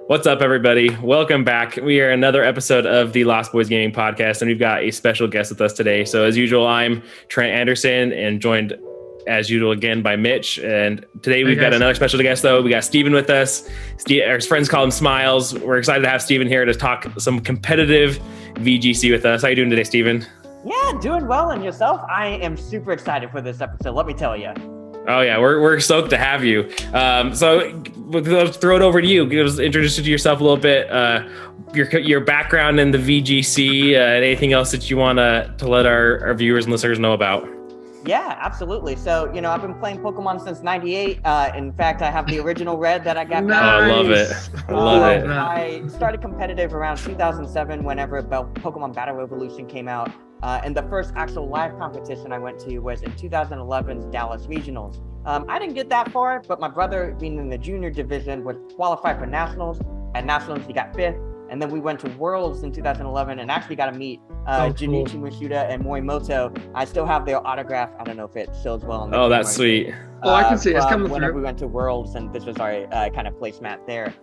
What's up, everybody? Welcome back. We are another episode of the Lost Boyz Gaming Podcast, and we've got a special guest with us today. So as usual, I'm Trent Anderson and joined as usual again by Mitch. And today we've got another special guest though. We got Steven with us. Our friends call him Smiles. We're excited to have Steven here to talk some competitive VGC with us. How you doing today, Steven? Yeah, doing well. And yourself? I am super excited for this episode. Let me tell you. Oh yeah, we're stoked to have you. So let's throw it over to you. Introduce yourself a little bit. Your background in the VGC. And anything else that you want to let our viewers and listeners know about? Yeah, absolutely. So, I've been playing Pokemon since '98. In fact, I have the original red that I got. Nice. Oh, I love it. I love it. I started competitive around 2007 whenever Pokemon Battle Revolution came out. And the first actual live competition I went to was in 2011's Dallas Regionals. I didn't get that far, but my brother, being in the junior division, would qualify for Nationals. At Nationals, he got 5th. And then we went to Worlds in 2011 and actually got to meet Junichi Masuda and Morimoto. I still have their autograph. I don't know if it shows well on the camera. That's sweet. I can see it. It's coming whenever through. We went to Worlds, and this was our kind of placemat there.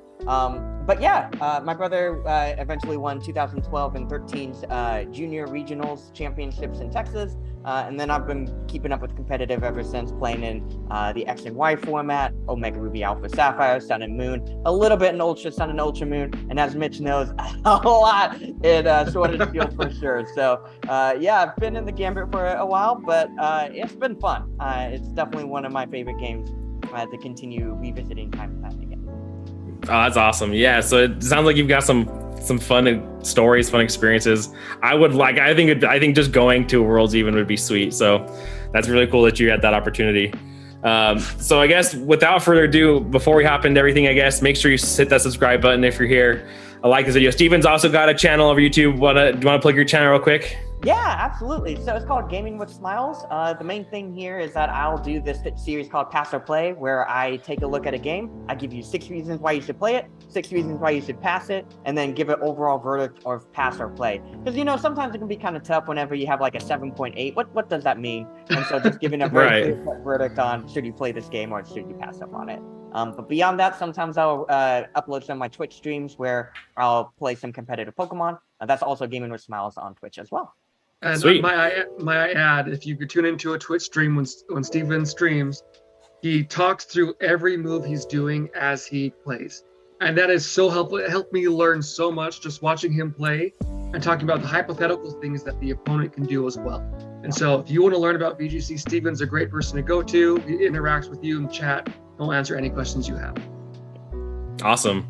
But yeah, my brother eventually won 2012 and 13's junior regionals championships in Texas. And then I've been keeping up with competitive ever since, playing in the X and Y format, Omega Ruby Alpha Sapphire, Sun and Moon, a little bit in Ultra Sun and Ultra Moon, and as Mitch knows, a lot in Sword and Shield for sure. So yeah, I've been in the gambit for a while, but it's been fun. It's definitely one of my favorite games to continue revisiting time and time again. Oh, that's awesome. Yeah. So it sounds like you've got some fun stories, fun experiences. I think just going to Worlds even would be sweet. So that's really cool that you had that opportunity. So I guess without further ado, before we hop into everything, I guess make sure you hit that subscribe button if you're here. I like this video. Steven's also got a channel over YouTube. Do you want to plug your channel real quick? Yeah, absolutely. So it's called Gaming with Smiles. The main thing here is that I'll do this series called Pass or Play, where I take a look at a game. I give you 6 reasons why you should play it, 6 reasons why you should pass it, and then give an overall verdict of pass or play. Because, sometimes it can be kind of tough whenever you have like a 7.8. What does that mean? And so just giving a very clear verdict on should you play this game or should you pass up on it. But beyond that, sometimes I'll upload some of my Twitch streams where I'll play some competitive Pokemon. That's also Gaming with Smiles on Twitch as well. And my add, if you could tune into a Twitch stream when Steven streams, he talks through every move he's doing as he plays. And that is so helpful. It helped me learn so much just watching him play and talking about the hypothetical things that the opponent can do as well. And so if you want to learn about VGC, Steven's a great person to go to. He interacts with you in chat. He'll answer any questions you have. Awesome.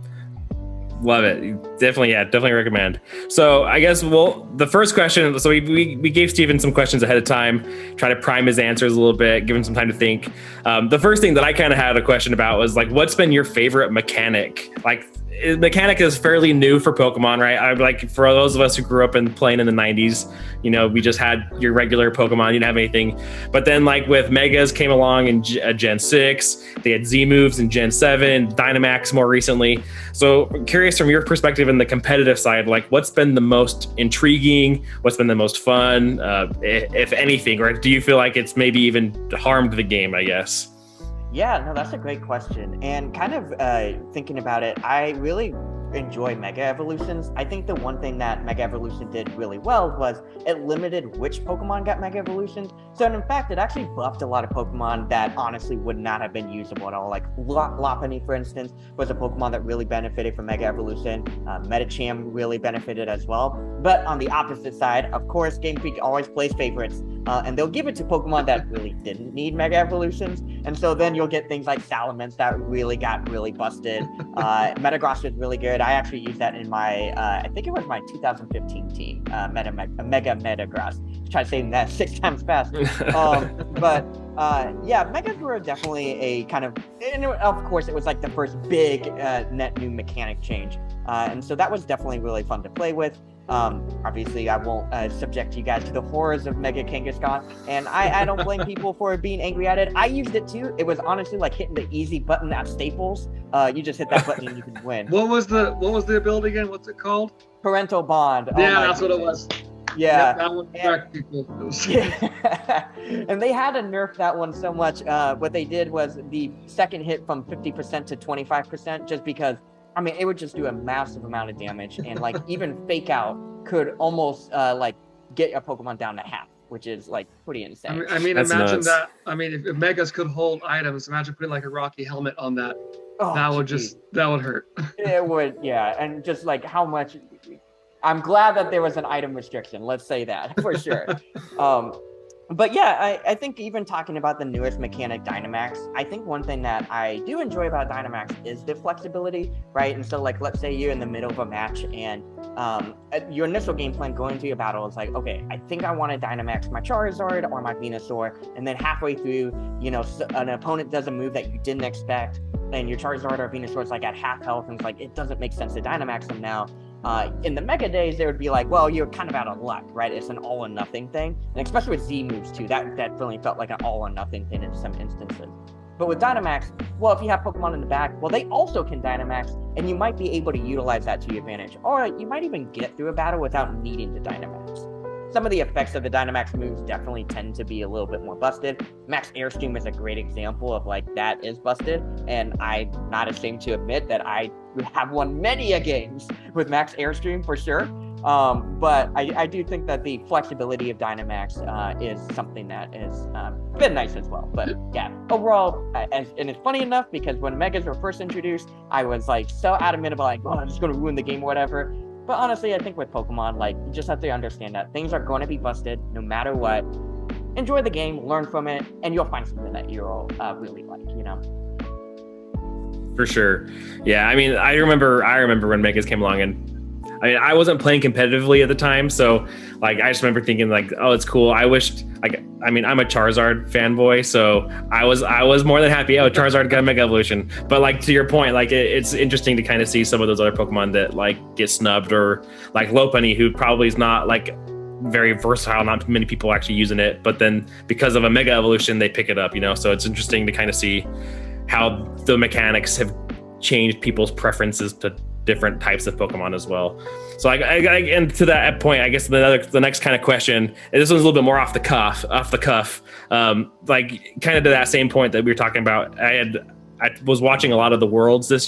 Love it. Definitely recommend. So I guess, the first question, so we gave Steven some questions ahead of time, try to prime his answers a little bit, give him some time to think. The first thing that I kind of had a question about was like, what's been your favorite mechanic? Like, mechanic is fairly new for Pokemon, right? I like, for those of us who grew up playing in the 90s, we just had your regular Pokemon, you didn't have anything. But then like with Megas came along in Gen 6, they had Z moves in Gen 7, Dynamax more recently. So I'm curious from your perspective in the competitive side, like what's been the most intriguing, what's been the most fun, if anything, or do you feel like it's maybe even harmed the game, I guess? Yeah, no, that's a great question. And kind of thinking about it, I really enjoy Mega Evolutions. I think the one thing that Mega Evolution did really well was it limited which Pokemon got Mega Evolutions. So in fact, it actually buffed a lot of Pokemon that honestly would not have been usable at all. Like Lopunny, for instance, was a Pokemon that really benefited from Mega Evolution. Medicham really benefited as well. But on the opposite side, of course, Game Freak always plays favorites. And they'll give it to Pokemon that really didn't need Mega Evolutions. And so then you'll get things like Salamence that really got busted. Metagross was really good. I actually used that in my, I think it was my 2015 team, Mega Metagross. Try saying that 6 times fast. Yeah, Megas were definitely a kind of, and of course, it was like the first big net new mechanic change. And so that was definitely really fun to play with. Obviously, I won't subject you guys to the horrors of Mega Kangaskhan, and I don't blame people for being angry at it. I used it too. It was honestly like hitting the easy button at Staples. You just hit that button and you can win. What was the ability again? What's it called? Parental Bond. Yeah, that's what it was. Yeah. That one cracked people. Yeah. And they had to nerf that one so much. What they did was the second hit from 50% to 25%, just because I mean, it would just do a massive amount of damage, and like even Fake Out could almost like get a Pokemon down to half, which is like pretty insane. I mean, That's imagine nuts. that. I mean, if Megas could hold items, imagine putting like a Rocky helmet on that. Oh, that would hurt. It would, yeah, and just like how much. I'm glad that there was an item restriction. Let's say that for sure. But yeah, I think even talking about the newest mechanic, Dynamax, I think one thing that I do enjoy about Dynamax is the flexibility, right? And so like, let's say you're in the middle of a match and your initial game plan going into your battle is like, okay, I think I want to Dynamax my Charizard or my Venusaur. And then halfway through, you know, an opponent does a move that you didn't expect and your Charizard or Venusaur is like at half health and it's like, it doesn't make sense to Dynamax them now. In the Mega days, they would be like, well, you're kind of out of luck, right? It's an all or nothing thing. And especially with Z moves too, that definitely felt like an all or nothing thing in some instances. But with Dynamax, well, if you have Pokemon in the back, well, they also can Dynamax, and you might be able to utilize that to your advantage. Or you might even get through a battle without needing to Dynamax. Some of the effects of the Dynamax moves definitely tend to be a little bit more busted. Max Airstream is a great example of like that is busted, and I'm not ashamed to admit that I have won many a games with Max Airstream for sure. But I do think that the flexibility of Dynamax is something that has been nice as well. But yeah, overall, and it's funny enough because when Megas were first introduced, I was like so adamant about like, oh, I'm just going to ruin the game or whatever. But honestly, I think with Pokemon, like, you just have to understand that things are going to be busted no matter what. Enjoy the game, learn from it, and you'll find something that you'll really like, you know? For sure. Yeah, I mean, I remember when Megas came along, and I mean, I wasn't playing competitively at the time, so like I just remember thinking like, oh, it's cool. I wished, like, I mean, I'm a Charizard fanboy, so I was more than happy. Oh, Charizard got a Mega Evolution. But like to your point, like it's interesting to kind of see some of those other Pokemon that like get snubbed, or like Lopunny, who probably is not like very versatile. Not many people actually using it, but then because of a Mega Evolution, they pick it up. You know, so it's interesting to kind of see how the mechanics have changed people's preferences to different types of Pokemon as well. So and to that point, I guess the next kind of question, and this one's a little bit more off the cuff, like kind of to that same point that we were talking about. I was watching a lot of the Worlds this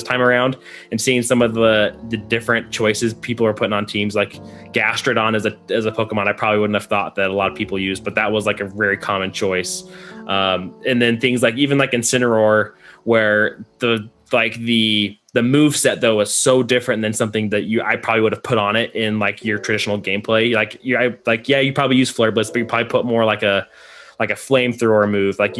time around, and seeing some of the different choices people are putting on teams. Like Gastrodon as a Pokemon, I probably wouldn't have thought that a lot of people used, but that was like a very common choice. And then things like even like Incineroar, where the move set though was so different than something that I probably would have put on it in like your traditional gameplay. You probably use Flare Blitz, but you probably put more like a flamethrower move. Like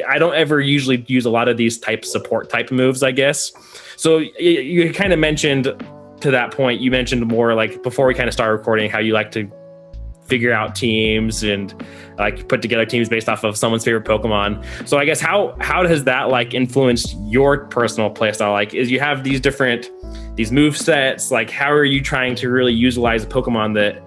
I don't ever usually use a lot of these support type moves, I guess. So you kind of mentioned to that point, you mentioned more like before we kind of started recording how you like to figure out teams and like put together teams based off of someone's favorite Pokemon. So I guess how does that like influence your personal playstyle? Like, is you have these move sets, like how are you trying to really utilize a Pokemon that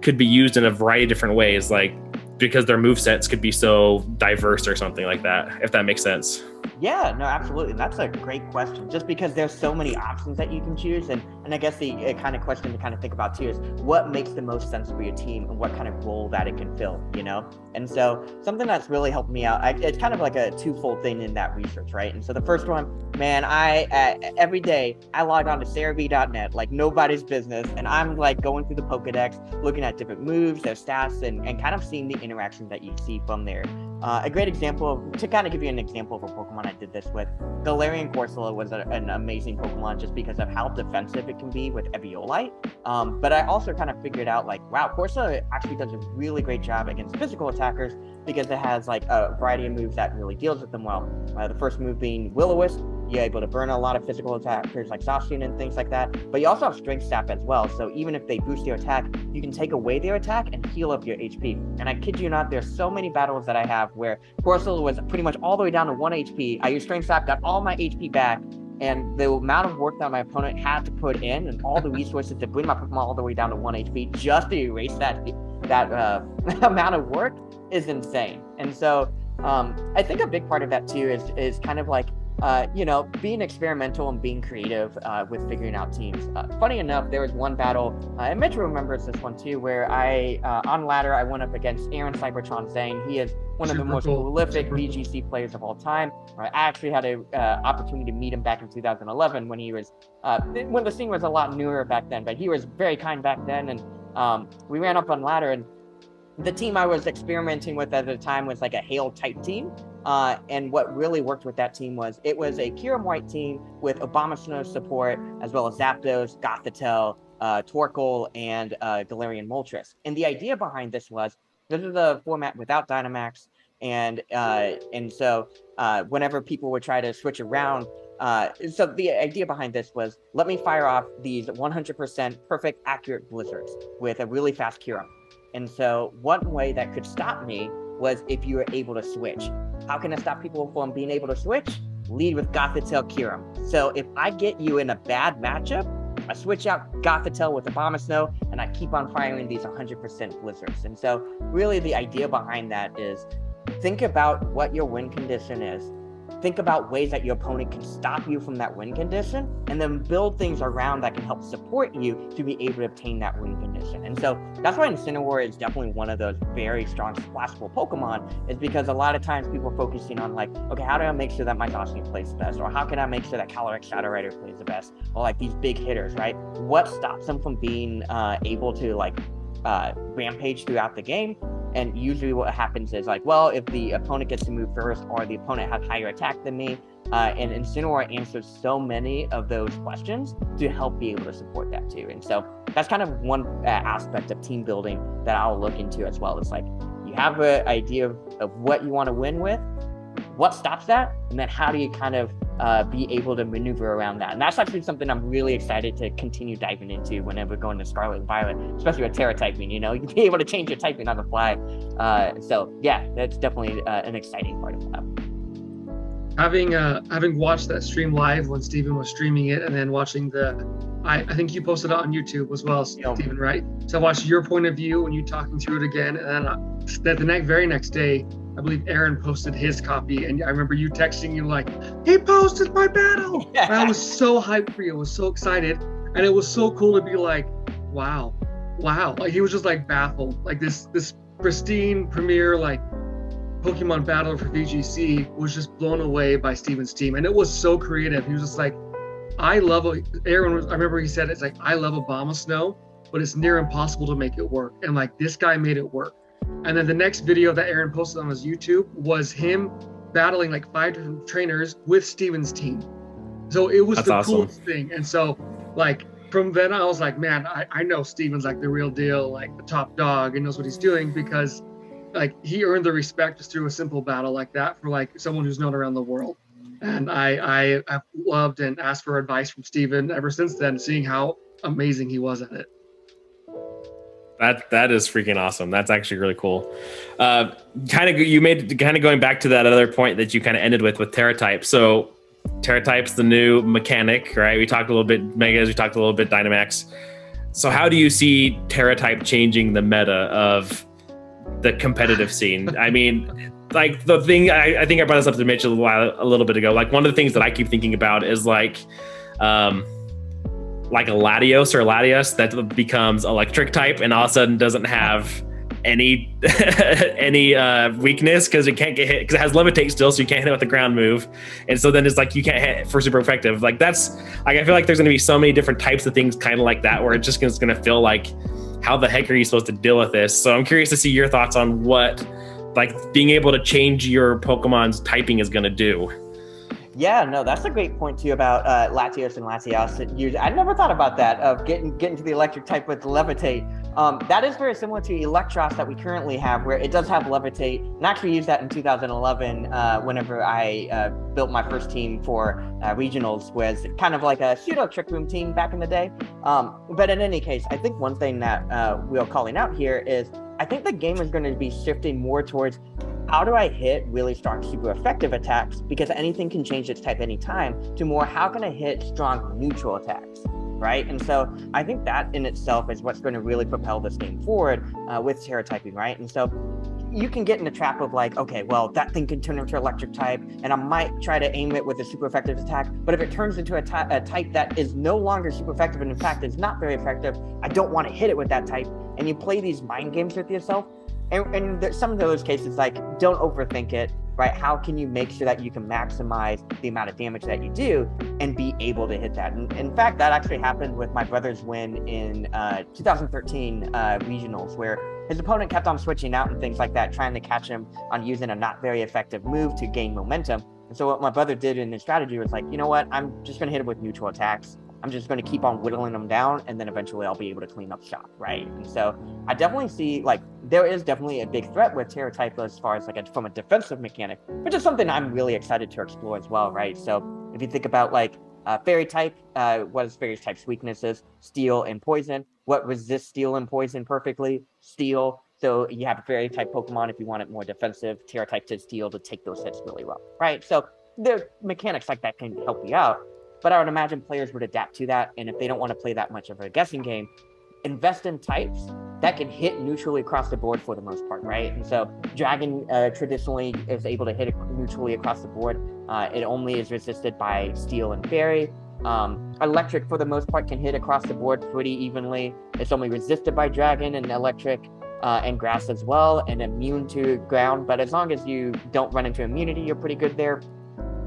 could be used in a variety of different ways, like because their move sets could be so diverse or something like that, if that makes sense? Yeah, no, absolutely. That's a great question. Just because there's so many options that you can choose, and I guess the kind of question to kind of think about too is what makes the most sense for your team and what kind of role that it can fill, you know? And so something that's really helped me out, it's kind of like a twofold thing in that research, right? And so the first one, man, every day I log on to CeraV.net like nobody's business, and I'm like going through the Pokedex, looking at different moves, their stats, and kind of seeing the interaction that you see from there. A great example, to kind of give you an example of a Pokemon I did this with, Galarian Corsola was an amazing Pokemon just because of how defensive it can be with Eviolite. But I also kind of figured out like, wow, Corsola actually does a really great job against physical attackers because it has like a variety of moves that really deals with them well. The first move being Will-O-Wisp. You're able to burn a lot of physical attackers like Zacian and things like that. But you also have Strength Staff as well. So even if they boost your attack, you can take away their attack and heal up your HP. And I kid you not, there's so many battles that I have where Corsola was pretty much all the way down to 1 HP. I used Strength Staff, got all my HP back, and the amount of work that my opponent had to put in and all the resources to bring my Pokemon all the way down to 1 HP just to erase that amount of work is insane. And so I think a big part of that too is kind of like being experimental and being creative with figuring out teams. Funny enough, there was one battle, and Mitch remembers this one too, where on ladder, I went up against Aaron Cybertron Zane. He is one of the most prolific VGC players of all time. I actually had an opportunity to meet him back in 2011 when he was, when the scene was a lot newer back then, but he was very kind back then. And we ran up on ladder, and the team I was experimenting with at the time was like a Hail type team. And what really worked with that team was it was a Kyurem White team with Abomasnow support, as well as Zapdos, Gothitelle, Torkoal, and Galarian Moltres. And the idea behind this was, this is a format without Dynamax. And so whenever people would try to switch around, so the idea behind this was, let me fire off these 100% perfect, accurate blizzards with a really fast Kyurem. And so one way that could stop me was if you were able to switch. How can I stop people from being able to switch? Lead with Gothitelle Kyurem. So if I get you in a bad matchup, I switch out Gothitelle with Abomasnow, and I keep on firing these 100% blizzards. And so really the idea behind that is, think about what your win condition is. Think about ways that your opponent can stop you from that win condition, and then build things around that can help support you to be able to obtain that win condition. And so that's why Incineroar is definitely one of those very strong splashable Pokemon, is because a lot of times people are focusing on like, okay, how do I make sure that my Dawson plays the best? Or how can I make sure that Calyrex Shadow Rider plays the best? Or like these big hitters, right? What stops them from being able to like rampage throughout the game? And usually what happens is like, well, if the opponent gets to move first, or the opponent has higher attack than me, and Incineroar answers so many of those questions to help be able to support that too. And so that's kind of one aspect of team building that I'll look into as well. It's like, you have an idea of what you want to win with, what stops that, and then how do you kind of be able to maneuver around that. And that's actually something I'm really excited to continue diving into whenever going to Scarlet and Violet, especially with Terra typing. You can be able to change your typing on the fly. So yeah, that's definitely an exciting part of that. Having watched that stream live when Steven was streaming it, and then watching I think you posted it on YouTube as well, Steven, right? So I watched your point of view when you talking through it again, and then the very next day, I believe Aaron posted his copy, and I remember you texting you like, he posted my battle. And I was so hyped for you. I was so excited. And it was so cool to be like, wow. Like he was just like baffled. Like this pristine premiere, like Pokemon battle for VGC was just blown away by Steven's team. And it was so creative. He was just like, I remember he said, it's like, I love Abomasnow, but it's near impossible to make it work. And like, this guy made it work. And then the next video that Aaron posted on his YouTube was him battling like 5 different trainers with Steven's team. So it was the coolest thing. And so like from then I was like, man, I know Steven's like the real deal, like the top dog, and knows what he's doing, because like he earned the respect just through a simple battle like that for like someone who's known around the world. And I loved and asked for advice from Steven ever since then, seeing how amazing he was at it. That is freaking awesome. That's actually really cool. You made going back to that other point that you kind of ended with Terra type. So Terra type's the new mechanic, right? We talked a little bit Megas, we talked a little bit Dynamax. So how do you see Terra type changing the meta of the competitive scene? I mean, like the thing, I think I brought this up to Mitch a little bit ago. Like one of the things that I keep thinking about is like a Latios or Latias that becomes electric type and all of a sudden doesn't have any weakness because it can't get hit because it has levitate still, so you can't hit it with the ground move, and so then it's like you can't hit it for super effective. Like that's like I feel like there's going to be so many different types of things kind of like that where it's just going to feel like, how the heck are you supposed to deal with this? So I'm curious to see your thoughts on what like being able to change your Pokemon's typing is going to do. Yeah, no, that's a great point too about Latios and Latias. I never thought about that, of getting to the electric type with Levitate. That is very similar to Electros that we currently have, where it does have Levitate. And I actually used that in 2011 whenever I built my first team for regionals, was kind of like a pseudo Trick Room team back in the day. But in any case, I think one thing that we're calling out here is I think the game is going to be shifting more towards how do I hit really strong, super effective attacks, because anything can change its type anytime, to more how can I hit strong neutral attacks, right? And so I think that in itself is what's going to really propel this game forward with Terra typing, right? And so you can get in the trap of like, okay, well, that thing can turn into electric type, and I might try to aim it with a super effective attack, but if it turns into a type that is no longer super effective, and in fact is not very effective, I don't want to hit it with that type. And you play these mind games with yourself. And there's some of those cases, like, don't overthink it, right? How can you make sure that you can maximize the amount of damage that you do and be able to hit that? And in fact, that actually happened with my brother's win in 2013 regionals, where his opponent kept on switching out and things like that, trying to catch him on using a not very effective move to gain momentum. And so what my brother did in his strategy was like, you know what? I'm just going to hit him with neutral attacks. I'm just going to keep on whittling them down, and then eventually I'll be able to clean up shop, right? And so I definitely see, like, there is definitely a big threat with Terra type as far as like from a defensive mechanic, which is something I'm really excited to explore as well, right? So if you think about like fairy type, what is fairy type's weaknesses? Steel and poison. What resists steel and poison perfectly? Steel. So you have a fairy type Pokemon if you want it more defensive, Terra type to steel to take those hits really well, right? So there are mechanics like that can help you out. But I would imagine players would adapt to that. And if they don't want to play that much of a guessing game, invest in types that can hit neutrally across the board for the most part, right? And so Dragon traditionally is able to hit it neutrally across the board. It only is resisted by Steel and Fairy. Electric, for the most part, can hit across the board pretty evenly. It's only resisted by Dragon and Electric and Grass as well, and immune to Ground. But as long as you don't run into immunity, you're pretty good there.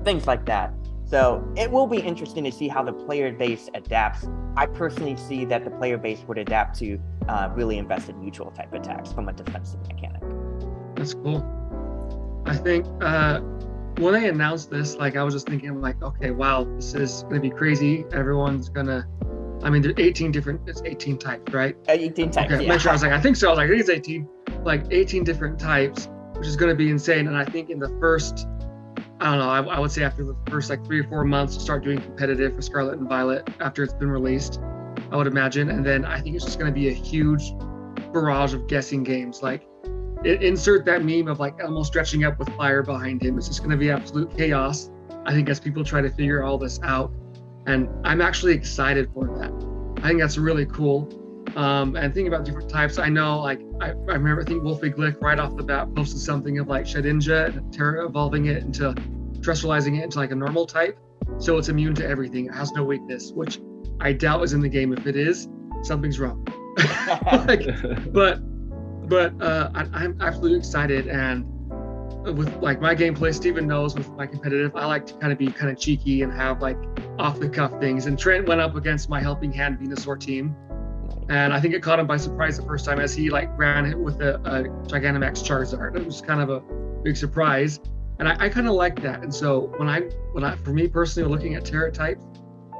Things like that. So it will be interesting to see how the player base adapts. I personally see that the player base would adapt to really invest in neutral type attacks from a defensive mechanic. That's cool. I think when they announced this, like, I was just thinking like, okay, wow, this is going to be crazy. Everyone's going to, I mean, there's 18 types, right? 18 types, okay, yeah. Make sure I was like, I think so. I was like, I think it's 18 different types, which is going to be insane. And I think in the first, I don't know, I would say after the first like 3 or 4 months to start doing competitive for Scarlet and Violet after it's been released, I would imagine. And then I think it's just going to be a huge barrage of guessing games. Like, insert that meme of like Elmo stretching up with fire behind him. It's just going to be absolute chaos, I think, as people try to figure all this out. And I'm actually excited for that. I think that's really cool. And thinking about different types, I know, like, I remember, I think Wolfie Glick right off the bat posted something of like Shedinja and Terra evolving it into, terrestrializing it into like a normal type. So it's immune to everything. It has no weakness, which I doubt is in the game. If it is, something's wrong. But I'm absolutely excited. And with like my gameplay, Steven knows with my competitive, I like to kind of be kind of cheeky and have like off the cuff things. And Trent went up against my Helping Hand Venusaur team. And I think it caught him by surprise the first time as he like ran it with a Gigantamax Charizard. It was kind of a big surprise. And I kind of like that. And so when I, for me personally, looking at Terra types,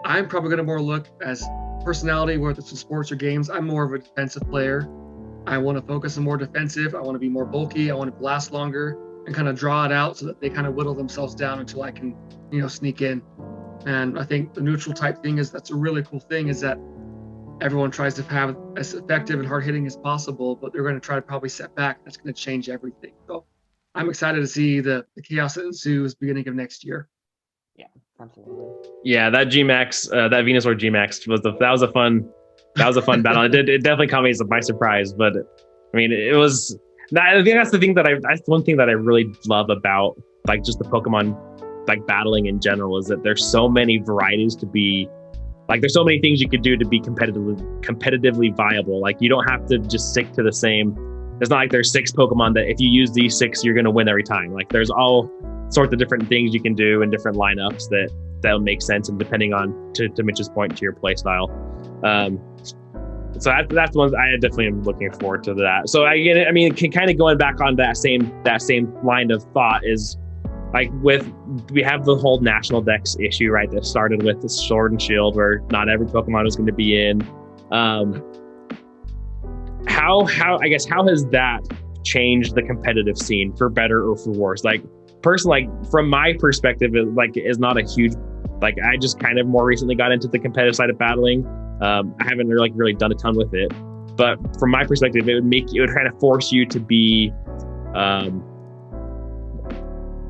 I'm probably going to more look as personality, whether it's in sports or games. I'm more of a defensive player. I want to focus on more defensive. I want to be more bulky. I want to last longer and kind of draw it out so that they kind of whittle themselves down until I can, sneak in. And I think the neutral type thing that's a really cool thing, is that everyone tries to have as effective and hard hitting as possible, but they're going to try to probably set back. That's going to change everything. So I'm excited to see the chaos that ensues beginning of next year. Yeah, absolutely. Yeah, that Gmax, that Venusaur Gmax was a fun battle. It definitely caught me by surprise, but I mean, it was. I think that's the thing that's one thing that I really love about like just the Pokemon like battling in general, is that there's so many varieties to be. Like, there's so many things you could do to be competitively viable. Like, you don't have to just stick to the same. It's not like there's 6 Pokemon that if you use these 6, you're going to win every time. Like, there's all sorts of different things you can do and different lineups that'll make sense, and depending on, to Mitch's point, to your play style. So that's one I definitely am looking forward to that. So kind of going back on that same line of thought is, like, we have the whole national dex issue, right? That started with the Sword and Shield, where not every Pokemon is going to be in. How has that changed the competitive scene for better or for worse? Like, personally, like, from my perspective, it is not a huge, like, I just kind of more recently got into the competitive side of battling. I haven't really done a ton with it, but from my perspective, it would kind of force you to be,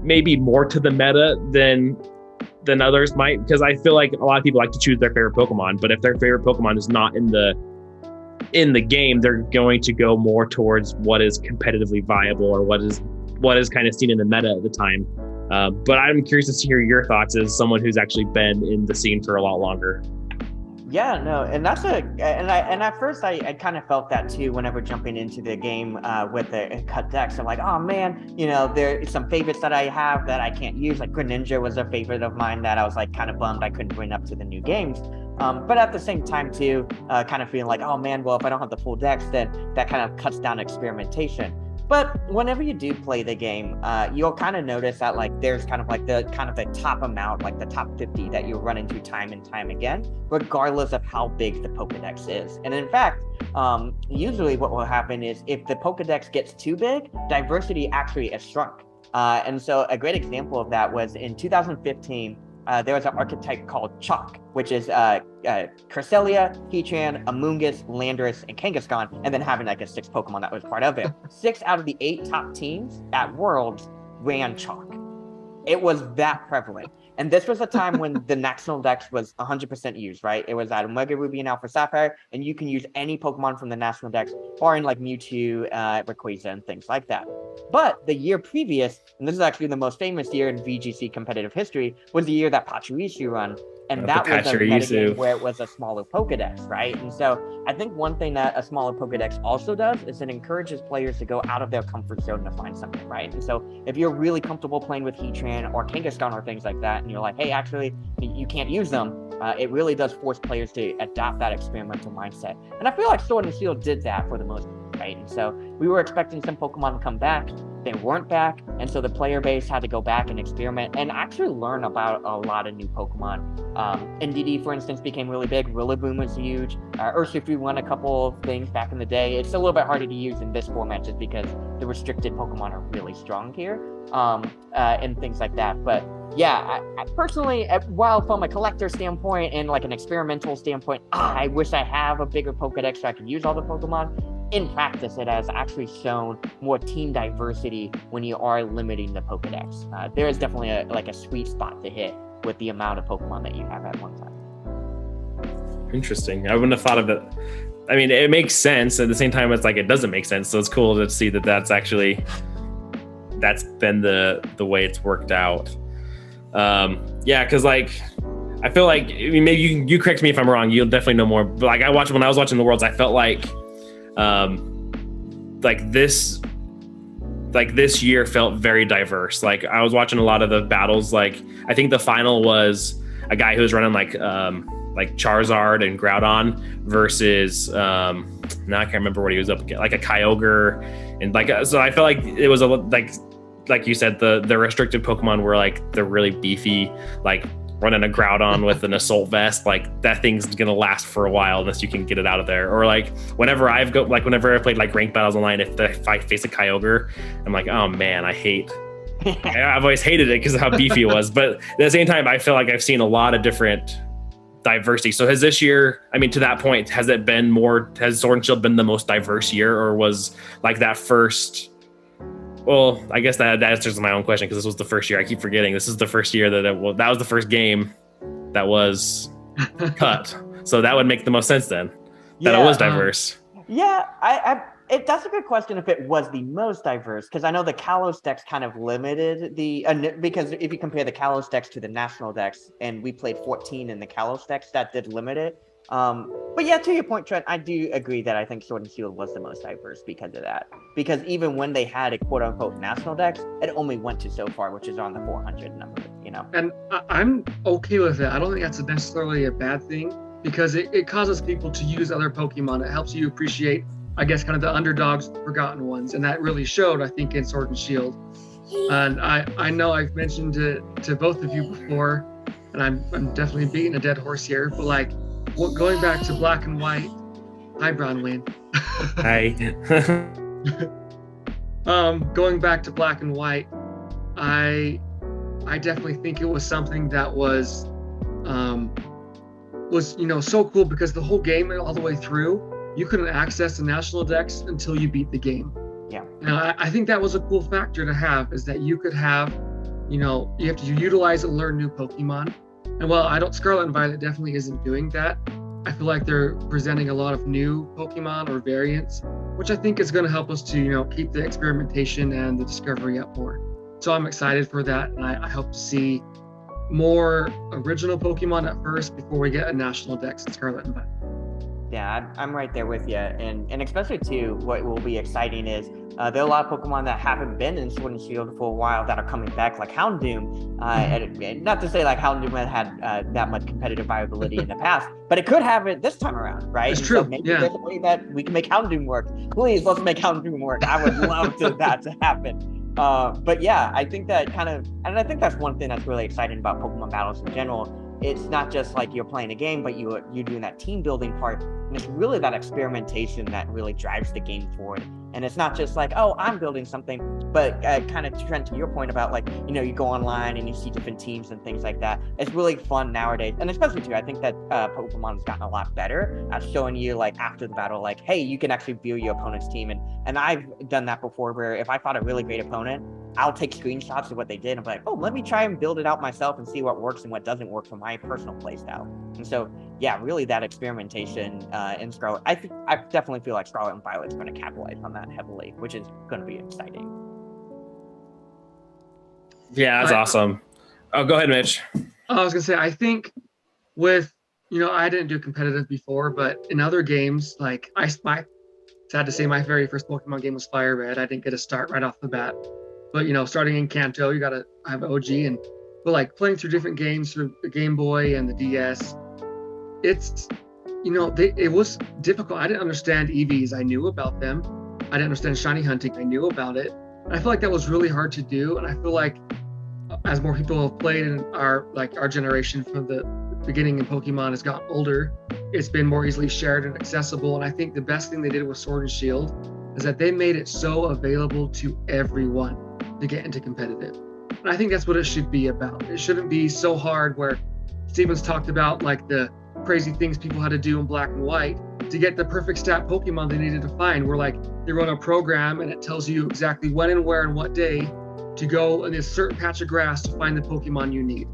maybe more to the meta than others might, because I feel like a lot of people like to choose their favorite Pokemon, but if their favorite Pokemon is not in the in the game, they're going to go more towards what is competitively viable or what is kind of seen in the meta at the time. But I'm curious to hear your thoughts as someone who's actually been in the scene for a lot longer. Yeah, no, and at first I kind of felt that too whenever jumping into the game with the cut decks. I'm like, oh man, there are some favorites that I have that I can't use. Like Greninja was a favorite of mine that I was like kind of bummed I couldn't bring up to the new games. But at the same time too, kind of feeling like, oh man, well if I don't have the full decks, then that kind of cuts down experimentation. But whenever you do play the game, you'll kind of notice that like there's kind of the top amount, like the top 50 that you run into time and time again, regardless of how big the Pokedex is. And in fact, usually what will happen is if the Pokedex gets too big, diversity actually is shrunk. And so a great example of that was in 2015, there was an archetype called Chalk, which is Cresselia, Heatran, Amoonguss, Landorus, and Kangaskhan, and then having like a 6 Pokemon that was part of it. 6 out of the 8 top teams at Worlds ran Chalk. It was that prevalent. And this was a time when the National Dex was 100% used, right? It was at Omega Ruby and Alpha Sapphire, and you can use any Pokemon from the National Dex, barring like Mewtwo, Rayquaza, and things like that. But the year previous, and this is actually the most famous year in VGC competitive history, was the year that Pachirisu run. And that was a metagame where it was a smaller Pokedex, right? And so I think one thing that a smaller Pokedex also does is it encourages players to go out of their comfort zone to find something, right? And so if you're really comfortable playing with Heatran or Kangaskhan or things like that, and you're like, hey, actually, you can't use them, it really does force players to adopt that experimental mindset. And I feel like Sword and Shield did that for the most part, right? And so we were expecting some Pokemon to come back. They weren't back, and so the player base had to go back and experiment and actually learn about a lot of new Pokemon. NDD, for instance, became really big. Rillaboom was huge. Urshifu won a couple of things back in the day. It's a little bit harder to use in this format just because the restricted Pokemon are really strong here, and things like that. But yeah, I personally, while from a collector standpoint and like an experimental standpoint, I wish I have a bigger Pokedex so I could use all the Pokemon. In practice, it has actually shown more team diversity when you are limiting the Pokedex. There is definitely a sweet spot to hit with the amount of Pokemon that you have at one time. Interesting. I wouldn't have thought of it. I mean, it makes sense. At the same time, it's like it doesn't make sense. So it's cool to see that that's been the way it's worked out. Yeah, because like I feel like, I mean, maybe you correct me if I'm wrong. You'll definitely know more. But like when I was watching the Worlds, I felt like this year felt very diverse. Like I was watching a lot of the battles. Like I think the final was a guy who was running like Charizard and Groudon versus now I can't remember what he was up against, like a Kyogre, and like so I felt like it was like you said, the restricted Pokemon were like the really beefy, like running a Groudon with an assault vest, like that thing's gonna last for a while unless you can get it out of there. Or like whenever I played like ranked battles online, if I face a Kyogre, I'm like, oh man, I've always hated it because of how beefy it was. But at the same time, I feel like I've seen a lot of different diversity. So has this year, I mean, to that point, has Sword and Shield been the most diverse year, or was like that first? Well, I guess that answers my own question because this was the first year. I keep forgetting this is the first year that was the first game that was cut. So that would make the most sense then that it was diverse. That's a good question if it was the most diverse, because I know the Kalos Dex kind of limited because if you compare the Kalos Dex to the National Dex, and we played 14 in the Kalos Dex, that did limit it. But yeah, to your point, Trent, I do agree that I think Sword and Shield was the most diverse because of that. Because even when they had a quote-unquote National Dex, it only went to so far, which is on the 400 number, And I'm okay with it. I don't think that's necessarily a bad thing, because it causes people to use other Pokemon. It helps you appreciate, I guess, kind of the underdogs, forgotten ones. And that really showed, I think, in Sword and Shield. And I know I've mentioned it to both of you before, and I'm definitely beating a dead horse here, but like, going back to Black and White, hi Bronwyn. Hi. Going back to Black and White, I definitely think it was something that was so cool, because the whole game all the way through, you couldn't access the National Dex until you beat the game. Yeah. Now I think that was a cool factor to have, is that you could have, you have to utilize and learn new Pokemon. And while Scarlet and Violet definitely isn't doing that, I feel like they're presenting a lot of new Pokemon or variants, which I think is going to help us to, keep the experimentation and the discovery up more. So I'm excited for that, and I hope to see more original Pokemon at first before we get a national dex in Scarlet and Violet. Yeah, I'm right there with you, and especially too, what will be exciting is there are a lot of Pokemon that haven't been in Sword and Shield for a while that are coming back, like Houndoom. And not to say like Houndoom had that much competitive viability in the past, but it could have it this time around, right? It's true. So maybe there's a way that we can make Houndoom work. Please, let's make Houndoom work. I would love that to happen. But yeah, I think that and I think that's one thing that's really exciting about Pokemon battles in general. It's not just like you're playing a game, but you're doing that team building part. And it's really that experimentation that really drives the game forward. And it's not just like, oh, I'm building something, but kind of Trent, to your point about like, you go online and you see different teams and things like that. It's really fun nowadays. And especially too, I think that Pokemon has gotten a lot better at showing you like after the battle, like, hey, you can actually view your opponent's team. And I've done that before where if I fought a really great opponent, I'll take screenshots of what they did and be like, oh, let me try and build it out myself and see what works and what doesn't work for my personal playstyle. And so, yeah, really that experimentation in Scarlet. I definitely feel like Scarlet and Violet's going to capitalize on that heavily, which is going to be exciting. Yeah, that's awesome. Oh, go ahead, Mitch. I was going to say, I think with, I didn't do competitive before, but in other games, like sad to say my very first Pokemon game was Fire Red. I didn't get a start right off the bat. But, starting in Kanto, you got to have OG. But like playing through different games through the Game Boy and the DS, it's, it was difficult. I didn't understand EVs. I knew about them. I didn't understand shiny hunting. I knew about it. And I feel like that was really hard to do. And I feel like as more people have played in our generation from the beginning in Pokemon has gotten older, it's been more easily shared and accessible. And I think the best thing they did with Sword and Shield is that they made it so available to everyone to get into competitive. And I think that's what it should be about. It shouldn't be so hard where Steven's talked about like the crazy things people had to do in Black and White to get the perfect stat Pokemon they needed to find, where like they run a program and it tells you exactly when and where and what day to go in this certain patch of grass to find the Pokemon you need.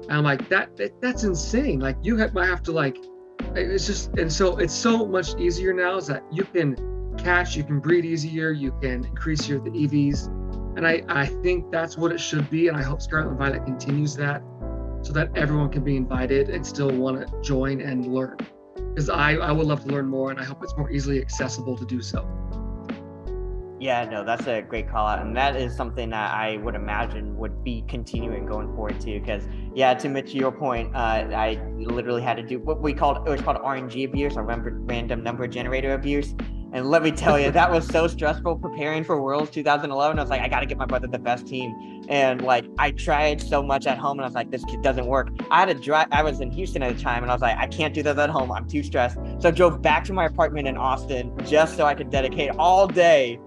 And I'm like, that's insane. Like might have to like, it's just, and so it's so much easier now is that you can catch, you can breed easier, you can increase the EVs. And I think that's what it should be. And I hope Scarlet and Violet continues that so that everyone can be invited and still want to join and learn. Because I would love to learn more, and I hope it's more easily accessible to do so. Yeah, no, that's a great call out. And that is something that I would imagine would be continuing going forward too. Because yeah, to Mitch, your point, I literally had to do what it was called RNG abuse, or random number generator abuse. And let me tell you, that was so stressful preparing for Worlds 2011. I was like, I got to get my brother the best team. And like, I tried so much at home and I was like, this kid doesn't work. I had to drive. I was in Houston at the time and I was like, I can't do that at home. I'm too stressed. So I drove back to my apartment in Austin just so I could dedicate all day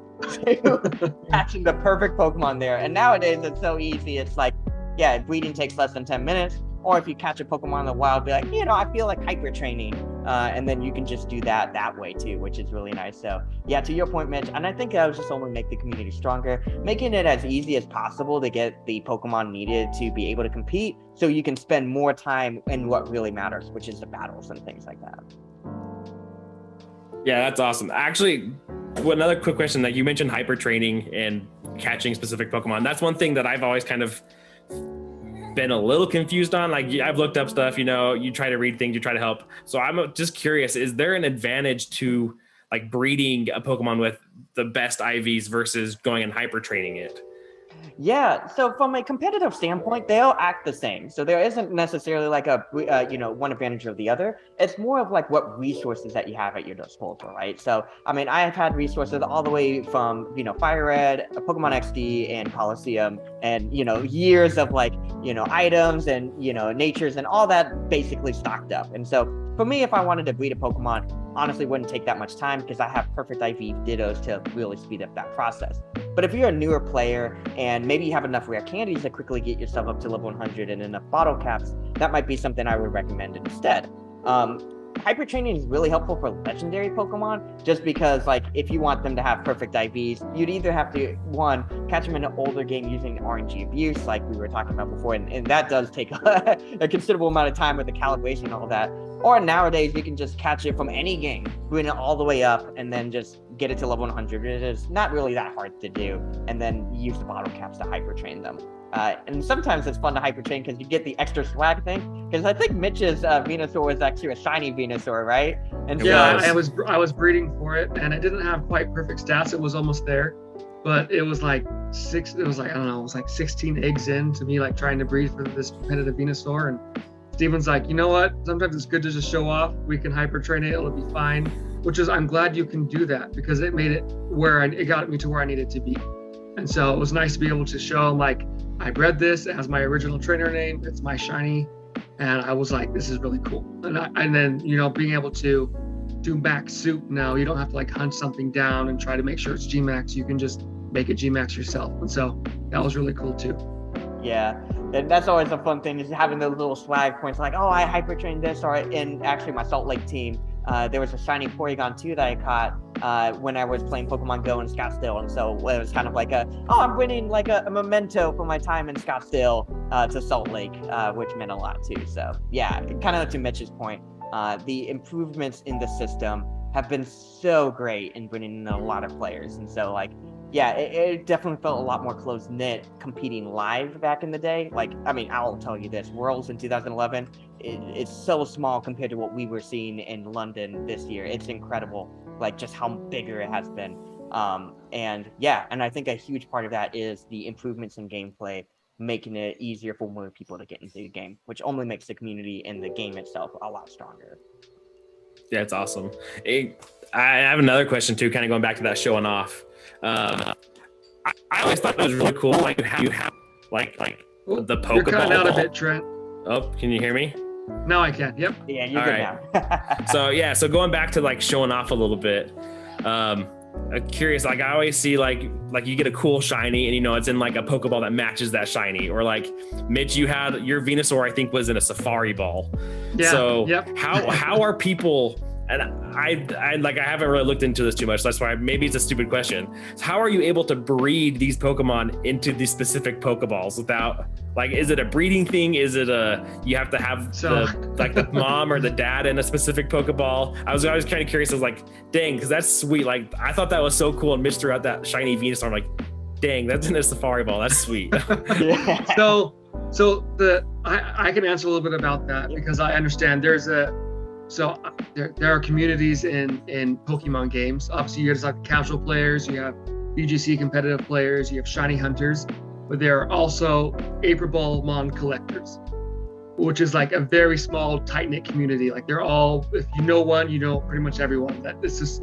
to catching the perfect Pokemon there. And nowadays it's so easy. It's like, yeah, breeding takes less than 10 minutes. Or if you catch a Pokemon in the wild, be like, I feel like hyper training. And then you can just do that way too, which is really nice. So yeah, to your point, Mitch, and I think that would just only make the community stronger, making it as easy as possible to get the Pokemon needed to be able to compete so you can spend more time in what really matters, which is the battles and things like that. Yeah, that's awesome. Actually, another quick question that you mentioned hyper training and catching specific Pokemon. That's one thing that I've always kind of been a little confused on. Like I've looked up stuff, you try to read things, you try to help. So I'm just curious, is there an advantage to like breeding a Pokemon with the best IVs versus going and hyper training it? Yeah, so from a competitive standpoint, they all act the same. So there isn't necessarily like a, one advantage of the other. It's more of like what resources that you have at your disposal, right? So, I mean, I have had resources all the way from, Fire Red, Pokemon XD, and Coliseum, and, years of like, items and, natures and all that basically stocked up. And so for me, if I wanted to breed a Pokemon, honestly wouldn't take that much time because I have perfect IV Dittos to really speed up that process. But if you're a newer player and maybe you have enough rare candies to quickly get yourself up to level 100 and enough bottle caps, that might be something I would recommend instead. Hyper training is really helpful for legendary Pokemon just because, like, if you want them to have perfect IVs, you'd either have to, one, catch them in an older game using RNG abuse, like we were talking about before, and that does take a considerable amount of time with the calibration and all that. Or nowadays, you can just catch it from any game, bring it all the way up, and then just get it to level 100. It is not really that hard to do, and then use the bottle caps to hyper train them. And sometimes it's fun to hyper train because you get the extra swag thing. Because I think Mitch's Venusaur was actually a shiny Venusaur, right? And yeah, I was breeding for it, and it didn't have quite perfect stats. It was almost there, but it was like I don't know, it was like 16 eggs in to me, like trying to breed for this competitive Venusaur. And Steven's like, you know what? Sometimes it's good to just show off. We can hyper train it; it'll be fine. Which is, I'm glad you can do that because it made it it got me to where I needed to be. And so it was nice to be able to show him, like, I bred this. It has my original trainer name. It's my shiny. And I was like, this is really cool. And then, being able to do max soup now, you don't have to like hunt something down and try to make sure it's Gmax. You can just make it Gmax yourself. And so that was really cool too. Yeah, and that's always a fun thing, is having those little swag points like, oh, I hyper trained this. Or in actually my Salt Lake team, there was a shiny Porygon 2 that I caught when I was playing Pokemon Go in Scottsdale. And so it was kind of like I'm winning like a memento for my time in Scottsdale to Salt Lake, which meant a lot too. So yeah, kind of to Mitch's point, the improvements in the system have been so great in bringing in a lot of players. And so like, yeah, it definitely felt a lot more close-knit competing live back in the day. Like, I mean, I'll tell you this, Worlds in 2011, it's so small compared to what we were seeing in London this year. It's incredible, like just how bigger it has been. And I think a huge part of that is the improvements in gameplay, making it easier for more people to get into the game, which only makes the community and the game itself a lot stronger. Yeah, it's awesome. I have another question too, kind of going back to that showing off. I always thought it was really cool. Like you have like the Pokeball. You're cutting out a bit, Trent. Oh, can you hear me? Now I can. Yep. Yeah, you're good now. So going back to like showing off a little bit. I'm curious. Like I always see like you get a cool shiny, and it's in like a Pokeball that matches that shiny. Or like Mitch, you had your Venusaur, I think, was in a Safari Ball. Yeah. So yep. how are people? And I haven't really looked into this too much. So that's why maybe it's a stupid question. So how are you able to breed these Pokemon into these specific Pokeballs without, like, is it a breeding thing? Is it you have to have the mom or the dad in a specific Pokeball? I was kind of curious. I was like, dang, because that's sweet. Like, I thought that was so cool. And Mitch threw out that shiny Venusaur. I'm like, dang, that's in a Safari Ball. That's sweet. Yeah. So I can answer a little bit about that because I understand there are communities in Pokemon games. Obviously, you have like casual players, you have VGC competitive players, you have shiny hunters, but there are also Aprilmon collectors, which is like a very small, tight-knit community. Like they're all, if you know one, you know pretty much everyone. That it's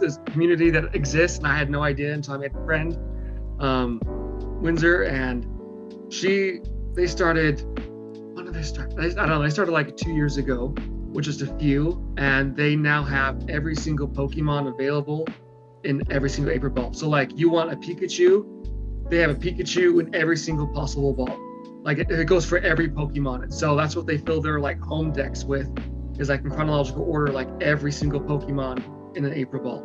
a community that exists, and I had no idea until I met a friend, Windsor, and they started. When did they start? I don't know. They started like 2 years ago, which is a few, and they now have every single Pokemon available in every single April ball. So like you want a Pikachu, they have a Pikachu in every single possible ball. Like it goes for every Pokemon. And so that's what they fill their like home decks with, is like in chronological order, like every single Pokemon in an April ball.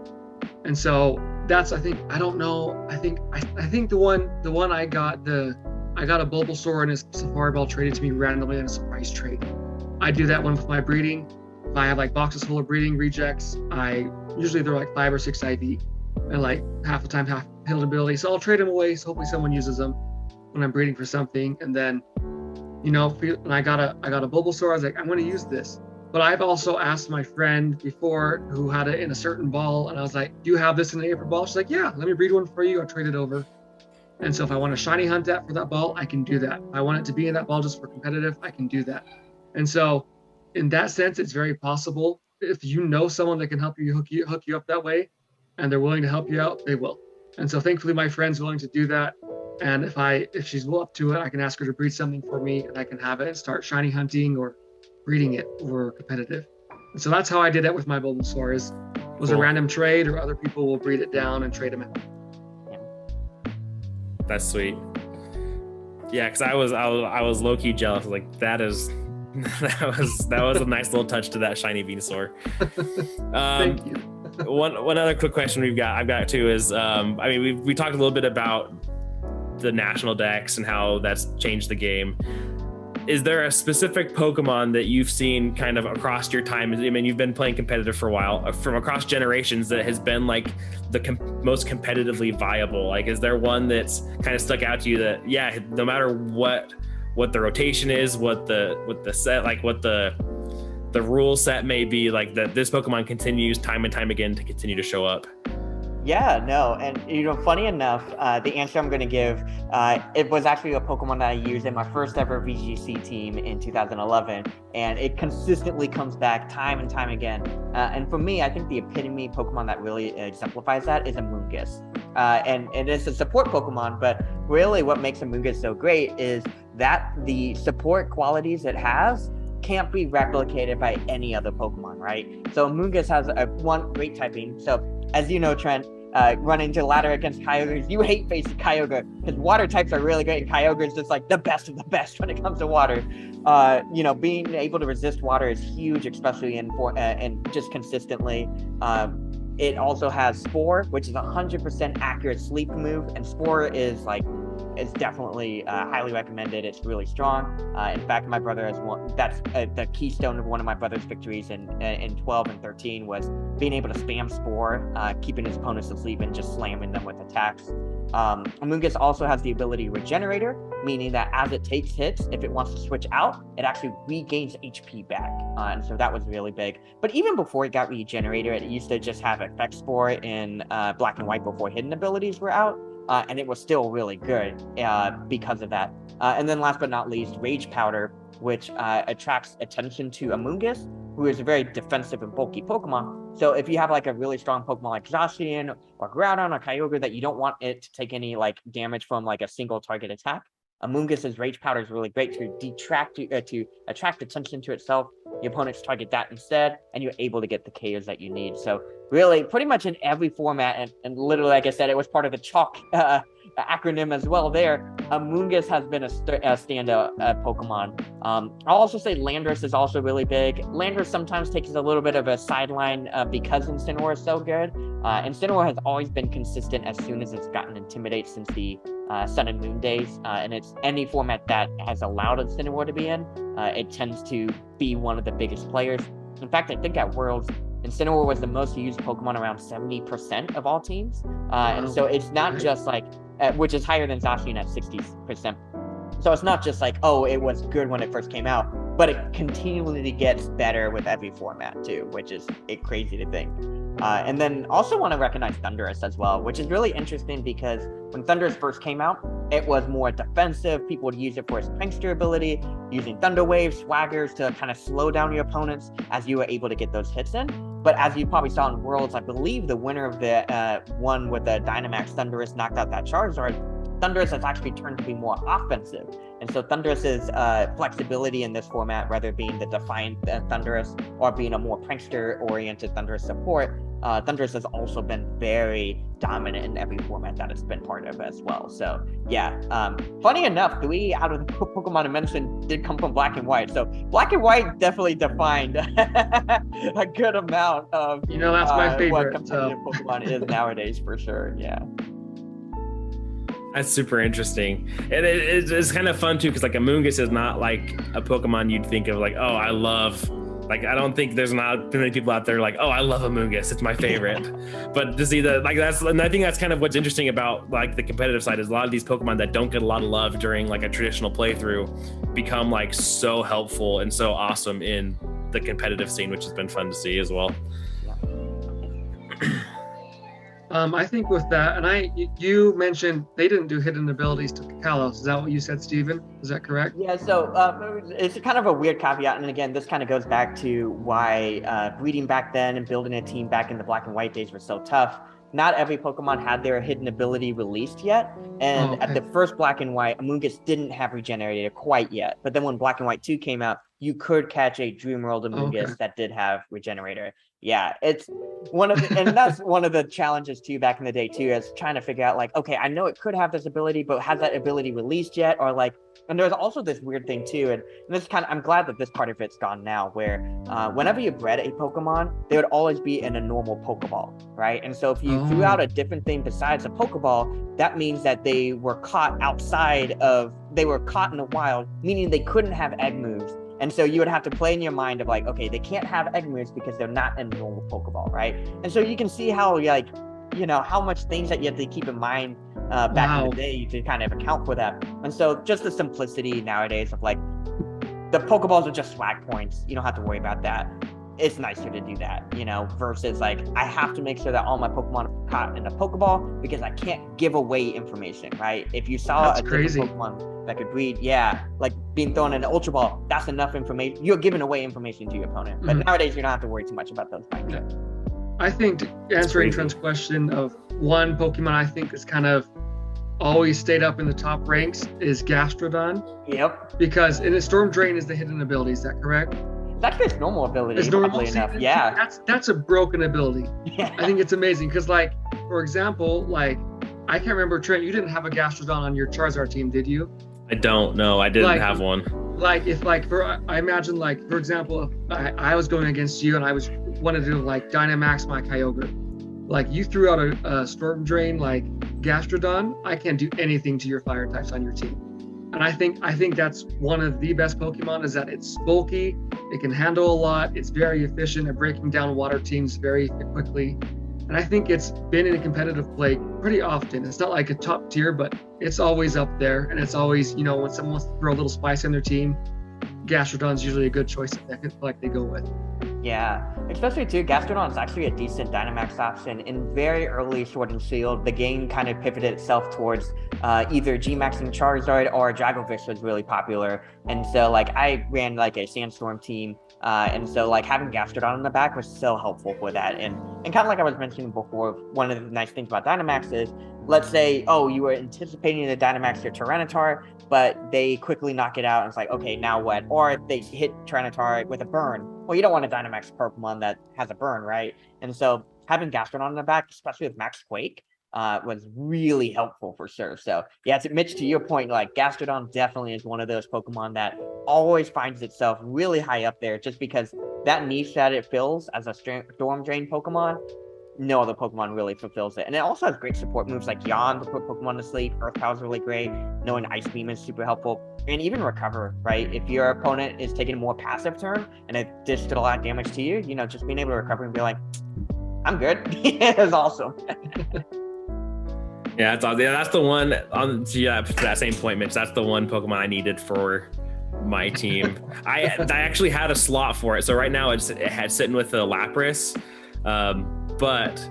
And so that's, I think the one I got a Bulbasaur and his Safari Ball traded to me randomly in a surprise trade. I do that one with my breeding. If I have like boxes full of breeding rejects, usually they're like 5 or 6 IV, and like half the time half build ability. So I'll trade them away. So hopefully someone uses them when I'm breeding for something. And then, when I got a Bulbasaur, I was like, I'm going to use this. But I've also asked my friend before who had it in a certain ball, and I was like, do you have this in an April ball? She's like, yeah, let me breed one for you. I'll trade it over. And so if I want to shiny hunt that for that ball, I can do that. If I want it to be in that ball just for competitive, I can do that. And so in that sense, it's very possible. If you know someone that can help you hook you up that way, and they're willing to help you out, they will. And so thankfully my friend's willing to do that. And if she's up to it, I can ask her to breed something for me, and I can have it and start shiny hunting or breeding it for competitive. And so that's how I did it with my Bulbasaur. Was cool. A random trade, or other people will breed it down and trade them out. That's sweet. Yeah, because I was low key jealous. Like that was a nice little touch to that shiny Venusaur. Thank you. One other quick question I've got too is we talked a little bit about the national decks and how that's changed the game. is there a specific Pokemon that you've seen kind of across your time? I mean, you've been playing competitive for a while, from across generations, that has been like the most competitively viable? Like, is there one that's kind of stuck out to you that, yeah, no matter what the rotation is, what the set, like what the rule set may be, like that this Pokemon continues time and time again to continue to show up? Yeah, no, and funny enough, the answer I'm going to give, it was actually a Pokemon that I used in my first ever VGC team in 2011, and it consistently comes back time and time again. And for me, I think the epitome Pokemon that really exemplifies that is Amoonguss. And it's a support Pokemon, but really what makes Amoonguss so great is that the support qualities it has can't be replicated by any other Pokemon, right? So Amoonguss has one great typing. So as you know, Trent, running into ladder against Kyogres, you hate facing Kyogre because water types are really great, and Kyogre is just like the best of the best when it comes to water. Being able to resist water is huge, especially and just consistently. It also has Spore, which is 100% accurate sleep move, and Spore is definitely highly recommended. It's really strong. In fact, my brother has one. That's the keystone of one of my brother's victories in 12 and 13 was being able to spam Spore, keeping his opponents asleep and just slamming them with attacks. Amoonguss also has the ability Regenerator, meaning that as it takes hits, if it wants to switch out, it actually regains HP back. And so that was really big. But even before it got Regenerator, it used to just have Effect Spore in Black and White before hidden abilities were out. And it was still really good because of that. And then last but not least, Rage Powder, which attracts attention to Amoonguss, who is a very defensive and bulky Pokemon. So if you have like a really strong Pokemon like Zacian or Groudon or Kyogre that you don't want it to take any like damage from like a single target attack, Amoonguss's Rage Powder is really great to attract attention to itself. The opponents target that instead, and you're able to get the KOs that you need. So really, pretty much in every format, and literally, like I said, it was part of the chalk acronym as well there. Amoonguss has been a standout Pokemon. I'll also say Landorus is also really big. Landorus sometimes takes a little bit of a sideline because Incineroar is so good. Incineroar has always been consistent as soon as it's gotten Intimidate since the Sun and Moon days, and it's any format that has allowed Incineroar to be in, it tends to be one of the biggest players. In fact, I think at Worlds, Incineroar was the most used Pokemon around 70% of all teams, and so it's not just like, which is higher than Zacian at 60%. So it's not just like, oh, it was good when it first came out, but it continually gets better with every format too, which is crazy to think. And then also want to recognize Thundurus as well, which is really interesting because when Thundurus first came out, it was more defensive. People would use it for its prankster ability, using Thunder Waves, Swaggers to kind of slow down your opponents as you were able to get those hits in. But as you probably saw in Worlds, I believe the winner of the one with the Dynamax Thundurus knocked out that Charizard, Thundurus has actually turned to be more offensive. And so Thundurus's flexibility in this format, whether being the Defiant Thundurus or being a more prankster-oriented Thundurus support, Thundurus has also been very dominant in every format that it's been part of as well. So yeah, funny enough, 3 out of the Pokemon I mentioned did come from Black and White. So Black and White definitely defined a good amount of that's my favorite, what competitive Pokemon is nowadays for sure. Yeah. That's super interesting. And it's kind of fun too, because like Amoonguss is not like a Pokemon you'd think of like, oh, I love. Like, I don't think there's not too many people out there like, oh, I love Amoonguss, it's my favorite. But to see that, like, and I think that's kind of what's interesting about like the competitive side is a lot of these Pokemon that don't get a lot of love during like a traditional playthrough become like so helpful and so awesome in the competitive scene, which has been fun to see as well. I think with that, and you mentioned they didn't do hidden abilities to Kalos. Is that what you said, Steven? Is that correct? Yeah, so it's kind of a weird caveat. And again, this kind of goes back to why breeding back then and building a team back in the Black and White days was so tough. Not every Pokemon had their hidden ability released yet. And at the first Black and White, Amoonguss didn't have Regenerator quite yet. But then when Black and White 2 came out, you could catch a Dream World Amoonguss that did have Regenerator. Yeah, it's one of the, and that's one of the challenges too back in the day too, is trying to figure out like, okay, I know it could have this ability, but has that ability released yet? Or like, and there's also this weird thing too, and this kind of, I'm glad that this part of it's gone now, where whenever you bred a Pokemon, they would always be in a normal Pokeball, right? And so if you threw out a different thing besides a Pokeball, that means that they were caught they were caught in the wild, meaning they couldn't have egg moves. And so you would have to play in your mind of like, okay, they can't have egg moves because they're not in a normal Pokeball, right? And so you can see how, like, you know, how much things that you have to keep in mind back in the day to kind of account for that. And so just the simplicity nowadays of like, the Pokeballs are just swag points. You don't have to worry about that. It's nicer to do that, you know, versus like, I have to make sure that all my Pokemon are caught in a Pokeball because I can't give away information, right? If you saw a different Pokemon that could breed, like being thrown in an Ultra Ball, that's enough information. You're giving away information to your opponent. But nowadays, you don't have to worry too much about those things. Yeah. I think answering Trent's question of one Pokemon I think is kind of always stayed up in the top ranks is Gastrodon. Yep. Because in a Storm Drain is the hidden ability, is that correct? That's his normal ability, it's normal, oddly enough. Yeah. That's a broken ability. Yeah. I think it's amazing because, like, for example, like, I can't remember, Trent, you didn't have a Gastrodon on your Charizard team, did you? I don't know. I didn't have one. Like, if, like, I imagine, like, for example, if I was going against you and I wanted to, like, Dynamax my Kyogre. Like, you threw out a Storm Drain, like, Gastrodon, I can't do anything to your fire types on your team. And I think that's one of the best Pokemon is that it's bulky, it can handle a lot, it's very efficient at breaking down water teams very quickly. And I think it's been in a competitive play pretty often. It's not like a top tier, but it's always up there. And it's always, you know, when someone wants to throw a little spice in their team, Gastrodon's usually a good choice that they go with. Yeah, especially too, Gastrodon is actually a decent Dynamax option. In very early Sword and Shield, the game kind of pivoted itself towards either G-Maxing Charizard or Dragovish was really popular. And so like I ran like a Sandstorm team, and so like having Gastrodon in the back was so helpful for that. And kind of like I was mentioning before, one of the nice things about Dynamax is, let's say, oh, you were anticipating the Dynamax your Tyranitar, but they quickly knock it out and it's like, okay, now what? Or they hit Tyranitar with a burn. Well, you don't want a Dynamax Pokemon that has a burn, right? And so having Gastrodon in the back, especially with Max Quake, was really helpful for sure. So yeah, Mitch, to your point, like Gastrodon definitely is one of those Pokemon that always finds itself really high up there just because that niche that it fills as a Storm Drain Pokemon, no other Pokemon really fulfills it. And it also has great support moves like Yawn to put Pokemon to sleep. Earth Power is really great. Knowing Ice Beam is super helpful. And even Recover, right? If your opponent is taking a more passive turn and it dished a lot of damage to you, you know, just being able to recover and be like, I'm good. It's awesome. Yeah, that's the one to that same point, Mitch. That's the one Pokemon I needed for my team. I actually had a slot for it. So right now it had sitting with the Lapras. But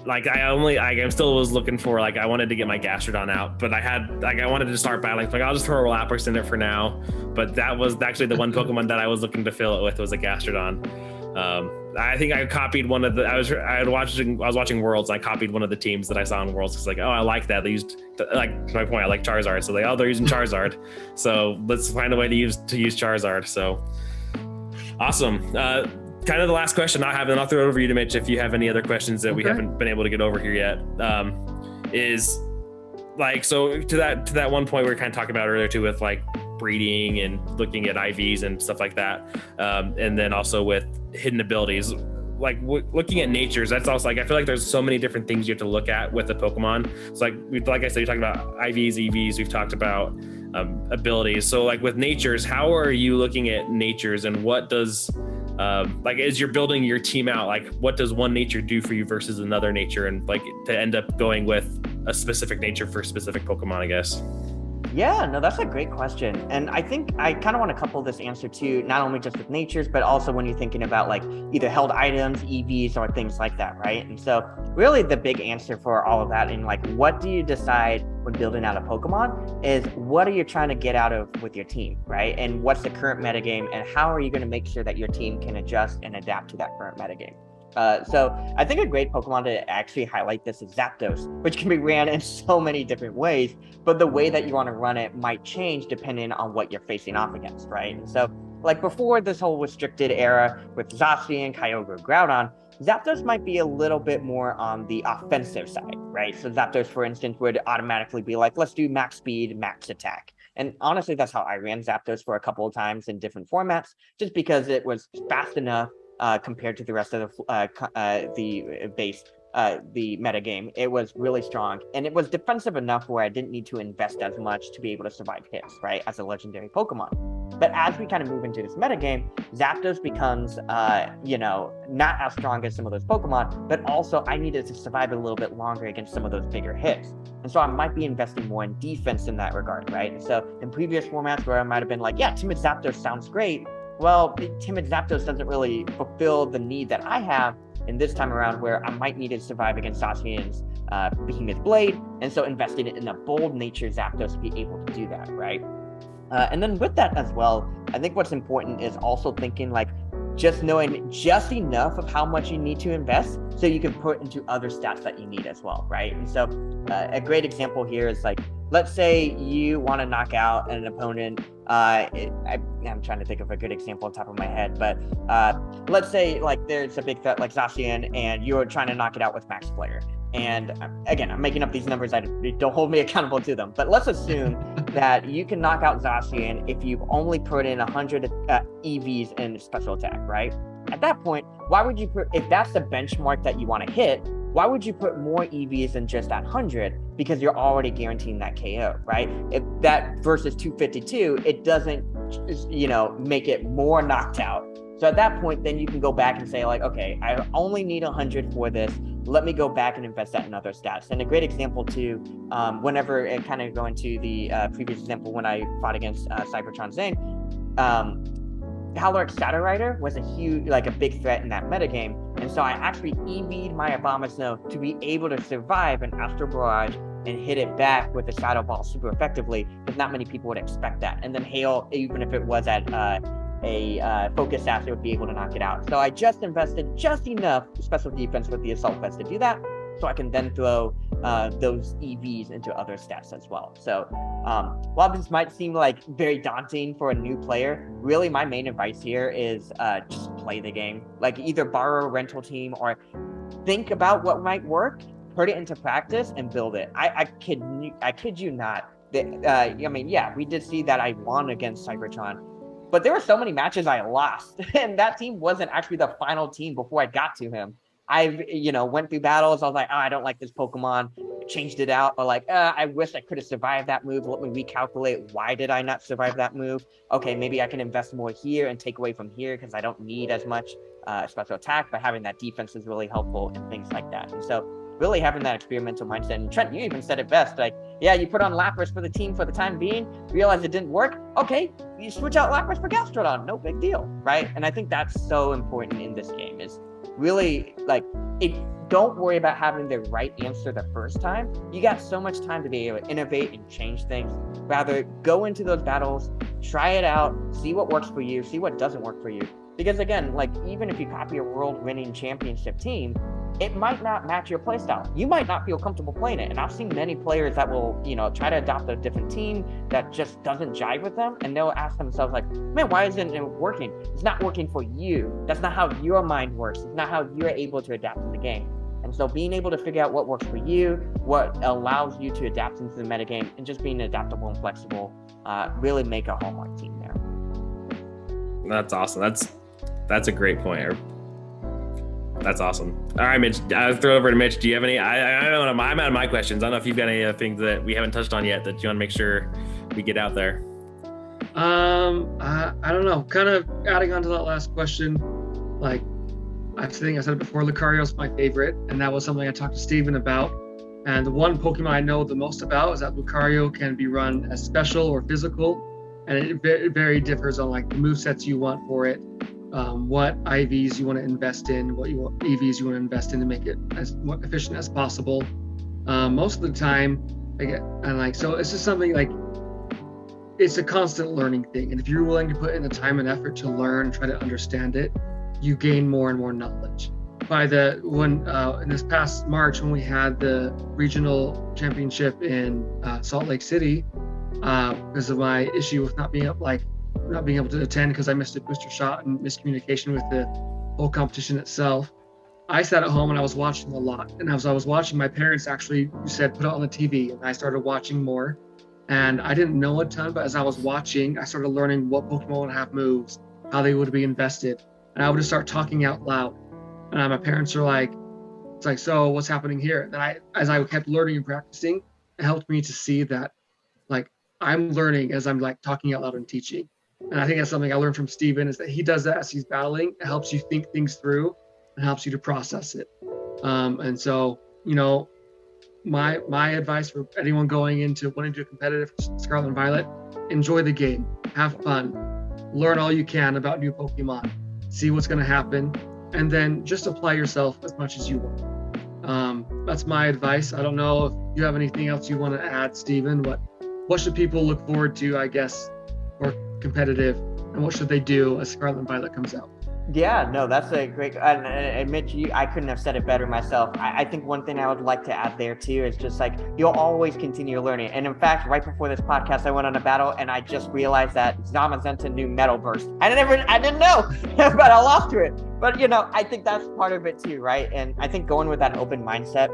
like I still was looking for, like, I wanted to get my Gastrodon out, but I wanted to start battling. Like, I'll just throw a Lapras in there for now. But that was actually the one Pokemon that I was looking to fill it with was a Gastrodon. I think I copied one of the, I was watching Worlds, and I copied one of the teams that I saw in Worlds. It's like, oh, I like that. They used, like, to my point, I like Charizard. So they're using Charizard. So let's find a way to use Charizard. So awesome. Kind of the last question I'll throw it over to you to Mitch if you have any other questions that we haven't been able to get over here yet. Is like, so to that one point we were kind of talking about earlier too, with like breeding and looking at IVs and stuff like that, and then also with hidden abilities, like looking at natures. That's also like, I feel like there's so many different things you have to look at with a Pokemon. It's like I said, you're talking about IVs, EVs. We've talked about abilities. So like with natures, how are you looking at natures, and what does like as you're building your team out, like what does one nature do for you versus another nature, and like to end up going with a specific nature for a specific Pokemon, I guess? Yeah, no, that's a great question. And I think I kind of want to couple this answer to not only just with natures, but also when you're thinking about like either held items, EVs, or things like that, right? And so really the big answer for all of that, and like what do you decide when building out a Pokemon, is what are you trying to get out of with your team, right? And what's the current metagame, and how are you going to make sure that your team can adjust and adapt to that current metagame? So I think a great Pokemon to actually highlight this is Zapdos, which can be ran in so many different ways, but the way that you want to run it might change depending on what you're facing off against, right? And so like before this whole restricted era with Zacian, Kyogre, Groudon, Zapdos might be a little bit more on the offensive side, right? So Zapdos, for instance, would automatically be like, let's do max speed, max attack. And honestly, that's how I ran Zapdos for a couple of times in different formats, just because it was fast enough compared to the rest of the base, the meta game. It was really strong, and it was defensive enough where I didn't need to invest as much to be able to survive hits, right, as a legendary Pokemon. But as we kind of move into this meta game, Zapdos becomes, not as strong as some of those Pokemon, but also I needed to survive a little bit longer against some of those bigger hits. And so I might be investing more in defense in that regard, right? And so in previous formats where I might have been like, yeah, Timid Zapdos sounds great. Well, Timid Zapdos doesn't really fulfill the need that I have in this time around, where I might need to survive against Zacian's Behemoth Blade. And so investing in a bold nature Zapdos to be able to do that, right? And then with that as well, I think what's important is also thinking like just knowing just enough of how much you need to invest so you can put into other stats that you need as well, right? And so a great example here is like, let's say you want to knock out an opponent. I'm trying to think of a good example on top of my head, but let's say like there's a big threat like Zacian and you're trying to knock it out with Max Player. And again, I'm making up these numbers. Don't hold me accountable to them. But let's assume that you can knock out Zacian if you've only put in 100 EVs in special attack, right? At that point, why would you put, if that's the benchmark that you want to hit, why would you put more EVs than just that 100? Because you're already guaranteeing that KO, right? If that versus 252, it doesn't, make it more knocked out. So at that point, then you can go back and say like, okay, I only need 100 for this. Let me go back and invest that in other stats. And a great example too, whenever it kind of go into the previous example when I fought against Cybertron Zane, Calyrex Shadow Rider was a big threat in that metagame. And so I actually EV'd my Abomasnow to be able to survive an Astral Barrage and hit it back with the Shadow Ball super effectively, because not many people would expect that. And then Hail, even if it was at a focus stat, would be able to knock it out. So I just invested just enough special defense with the Assault Vest to do that, so I can then throw those EVs into other stats as well. So while this might seem like very daunting for a new player, really my main advice here is just play the game. Like either borrow a rental team or think about what might work, put it into practice, and build it. I kid you not. We did see that I won against Cybertron, but there were so many matches I lost, and that team wasn't actually the final team before I got to him. I went through battles. I was like, oh, I don't like this Pokemon. Changed it out. Or like, I wish I could have survived that move. Let me recalculate. Why did I not survive that move? Okay, maybe I can invest more here and take away from here because I don't need as much special attack, but having that defense is really helpful and things like that. And so really having that experimental mindset. And Trent, you even said it best. Like, yeah, you put on Lapras for the team for the time being, realize it didn't work. Okay, you switch out Lapras for Gastrodon. No big deal, right? And I think that's so important in this game is really like don't worry about having the right answer the first time. You got so much time to be able to innovate and change things. Rather, go into those battles, try it out, see what works for you, see what doesn't work for you. Because again, like even if you copy a world-winning championship team, it might not match your playstyle. You might not feel comfortable playing it. And I've seen many players that will, try to adopt a different team that just doesn't jive with them. And they'll ask themselves like, man, why isn't it working? It's not working for you. That's not how your mind works. It's not how you're able to adapt to the game. And so being able to figure out what works for you, what allows you to adapt into the metagame, and just being adaptable and flexible, really make a hallmark team there. That's awesome. That's a great point. That's awesome. All right, Mitch, I'll throw it over to Mitch. Do you have any, I don't know, I'm out of my questions. I don't know if you've got any things that we haven't touched on yet that you want to make sure we get out there. I don't know, kind of adding on to that last question, like I think I said it before, Lucario's my favorite, and that was something I talked to Steven about. And the one Pokemon I know the most about is that Lucario can be run as special or physical, and it very differs on like the movesets you want for it. What IVs you want to invest in, what EVs you want to invest in to make it as efficient as possible. Most of the time, so it's just something like, it's a constant learning thing. And if you're willing to put in the time and effort to learn, try to understand it, you gain more and more knowledge. In this past March, when we had the regional championship in Salt Lake City, because of my issue with not being up, like not being able to attend because I missed a booster shot and miscommunication with the whole competition itself. I sat at home and I was watching a lot. And as I was watching, my parents actually said, put it on the TV. And I started watching more. And I didn't know a ton, but as I was watching, I started learning what Pokemon would have moves, how they would be invested. And I would just start talking out loud. And my parents are like, it's like, so what's happening here? And as I kept learning and practicing, it helped me to see that like I'm learning as I'm like talking out loud and teaching. And I think that's something I learned from Steven, is that he does that as he's battling. It helps you think things through and helps you to process it. And so, you know, my advice for anyone going into wanting to do competitive Scarlet and Violet, enjoy the game, have fun, learn all you can about new Pokemon, see what's going to happen, and then just apply yourself as much as you want. That's my advice. I don't know if you have anything else you want to add, Steven. What should people look forward to, I guess, for competitive, and what should they do as Scarlet and Violet comes out? Yeah, no, that's a great, and Mitch, I couldn't have said it better myself. I think one thing I would like to add there too is just like, you'll always continue learning. And in fact, right before this podcast, I went on a battle and I just realized that Zamazenta knew Metal Burst. I didn't know, but I lost to it. But, you know, I think that's part of it too, right? And I think going with that open mindset,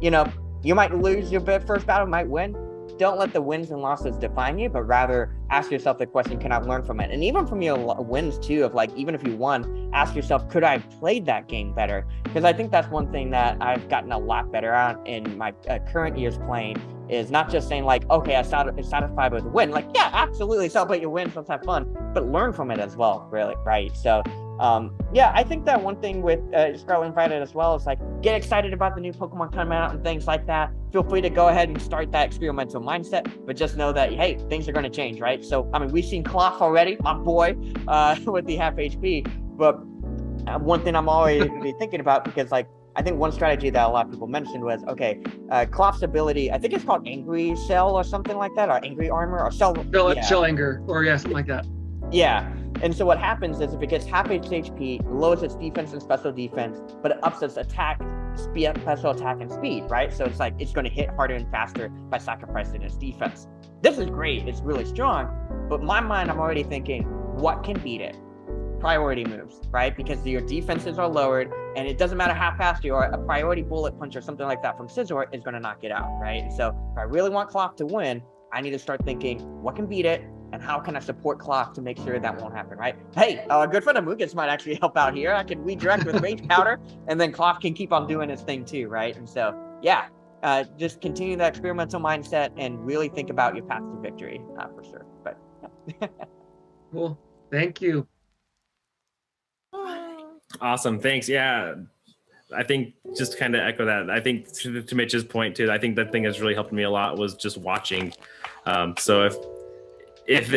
you know, you might lose your first battle, might win. Don't let the wins and losses define you, but rather ask yourself the question, can I learn from it? And even from your wins too, of like, even if you won, ask yourself, could I have played that game better? Because I think that's one thing that I've gotten a lot better at in my current years playing, is not just saying like, okay, I'm satisfied with the win. Like, yeah, absolutely celebrate your wins, let's have fun, but learn from it as well, really, right? So yeah, I think that one thing with Scarlet and Violet as well is like, get excited about the new Pokemon coming out and things like that. Feel free to go ahead and start that experimental mindset, but just know that, hey, things are going to change, right? So, I mean, we've seen Cloth already, my boy, with the half HP, but one thing I'm always thinking about, because like, I think one strategy that a lot of people mentioned was, okay, Cloth's ability, I think it's called Angry Cell or something like that, or Angry Armor, or Cell Anger, or yeah, something like that. Yeah. And so what happens is if it gets half its HP, it lowers its defense and special defense, but it ups its attack, special attack, and speed, right? So it's like, it's going to hit harder and faster by sacrificing its defense. This is great. It's really strong. But in my mind, I'm already thinking, what can beat it? Priority moves, right? Because your defenses are lowered, and it doesn't matter how fast you are, a priority bullet punch or something like that from Scizor is going to knock it out, right? So if I really want Cloth to win, I need to start thinking, what can beat it? And how can I support Cloth to make sure that won't happen, right? Hey, a good friend of Mugus might actually help out here. I can redirect with Rage Powder, and then Cloth can keep on doing his thing too, right? And so, yeah, just continue that experimental mindset and really think about your path to victory, for sure. But yeah. Cool. Thank you. Awesome. Thanks. Yeah. I think just to kind of echo that, I think to Mitch's point too, I think the thing that's really helped me a lot was just watching. So if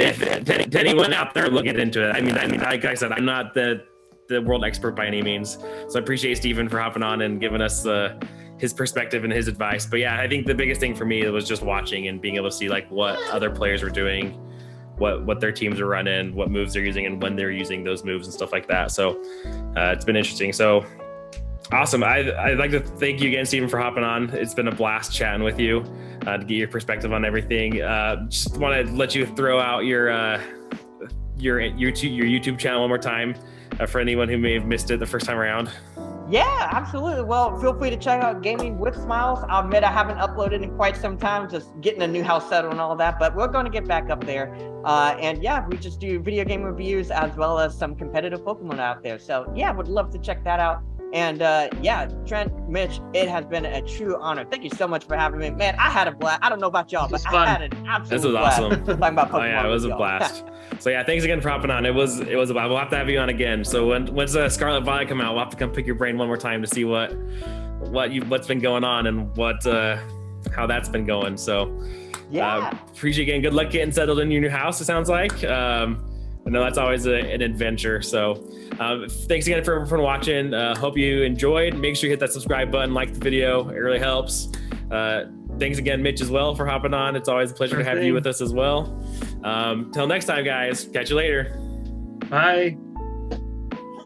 anyone out there looking into it, I mean, like I said, I'm not the world expert by any means. So I appreciate Steven for hopping on and giving us his perspective and his advice. But yeah, I think the biggest thing for me was just watching and being able to see like what other players were doing, what their teams are running, what moves they're using, and when they're using those moves and stuff like that. So it's been interesting. So awesome. I'd like to thank you again, Steven, for hopping on. It's been a blast chatting with you to get your perspective on everything. Just want to let you throw out your YouTube channel one more time for anyone who may have missed it the first time around. Yeah, absolutely. Well, feel free to check out Gaming with Smiles. I'll admit I haven't uploaded in quite some time, just getting a new house settled and all of that, but we're going to get back up there. And yeah, we just do video game reviews as well as some competitive Pokemon out there. So yeah, would love to check that out. And yeah, Trent, Mitch, it has been a true honor. Thank you so much for having me. Man, I had a blast. I don't know about y'all, but I had an absolute blast. This was awesome. Talking about Pokemon. Oh yeah, it was a blast. So yeah, thanks again for hopping on. It was a blast. We'll have to have you on again. So when's Scarlet Violet come out? We'll have to come pick your brain one more time to see what's been going on and how that's been going. So yeah, appreciate again. Good luck getting settled in your new house. It sounds like. I know that's always an adventure. So thanks again for watching. Hope you enjoyed. Make sure you hit that subscribe button, like the video. It really helps. Thanks again, Mitch, as well, for hopping on. It's always a pleasure to have you with us as well. Till next time, guys. Catch you later. Bye.